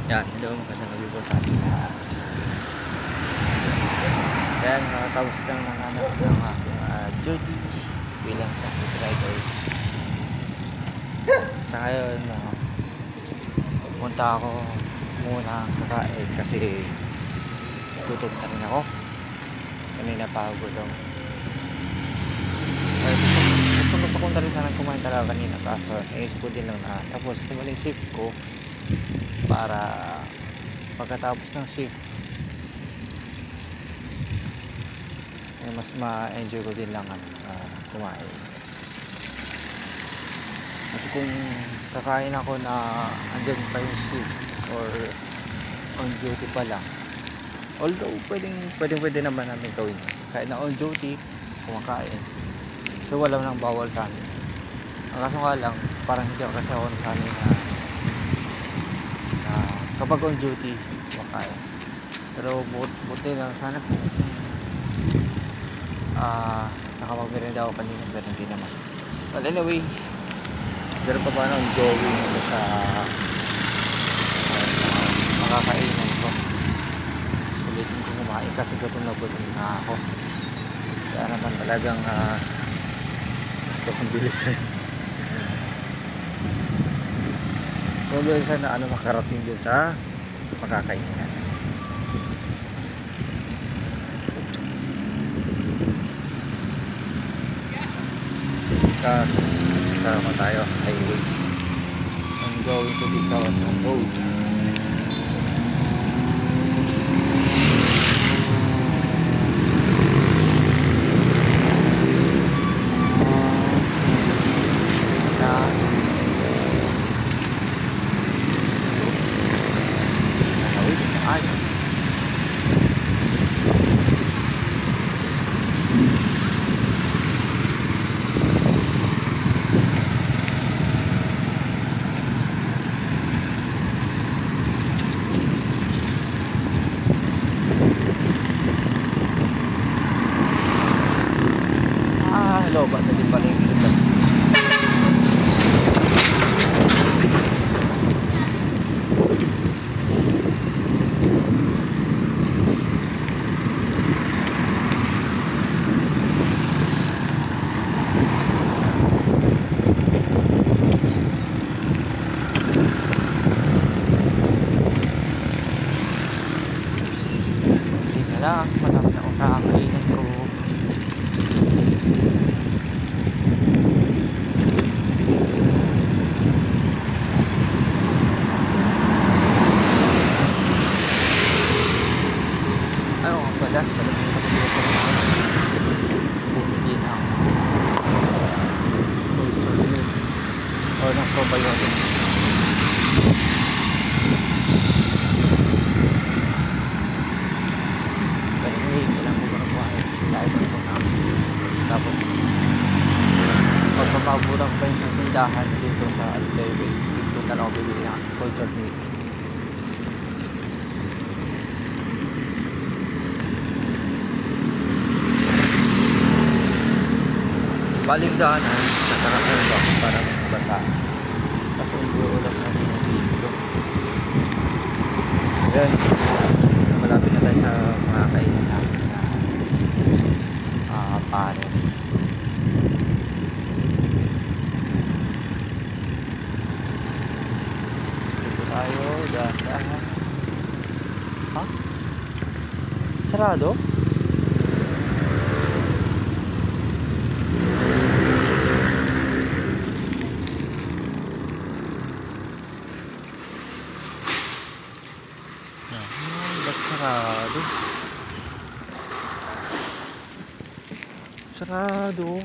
Yan, hello, magandang gabi po sa ating lahat. So yan, nakatapos lang ng aking duty bilang isang food rider. Sa ngayon, pupunta ako muna kakain kasi gutom na rin ako. Kanina pa ako gutom. Gusto ko na rin sana kumain talaga kanina, kaso naisip ko din lang na tapos kumaling shift ko para pagkatapos ng shift mas ma-enjoy ko din lang kumain. Kasi kung kakain ako na andyan pa yung shift or on duty pa lang, although pwede naman namin gawin kahit na on duty kumakain, so wala nang bawal sa amin. Ang kaso nga lang, parang hindi ako kasi ako nasanay na kapag on duty kumakain. Pero buti lang sana kung nakapagmerenda ako kanina, pero hindi naman. But anyway, pero pa paano going sa makakainan ko. Sulitin ko kumain kasi gutom na ako. Kaya naman talagang gusto kong bilisan. So bilisan na makarating dun sa makakainan. Kaso sama tayo highway. I'm going to be out on road. Lobat na din pala yung ilabs. Hindi na lang, malapit ako sa kainan ko. Bumili ng culture milk o ng probiotics. Pero anyway, kailangan ko na buhay dahil ito na. Tapos pagpapagulang pa yung isang tindahan dito sa Alteway, dito na lang ako bibili ng culture milk. Baling daanan, nakakarap ako para mabasa. Kaso uulan na rin dito. So yan, malapit na tayo sa makakainan natin na pares. Dito tayo, dahan. Ha? Sarado? Sarado.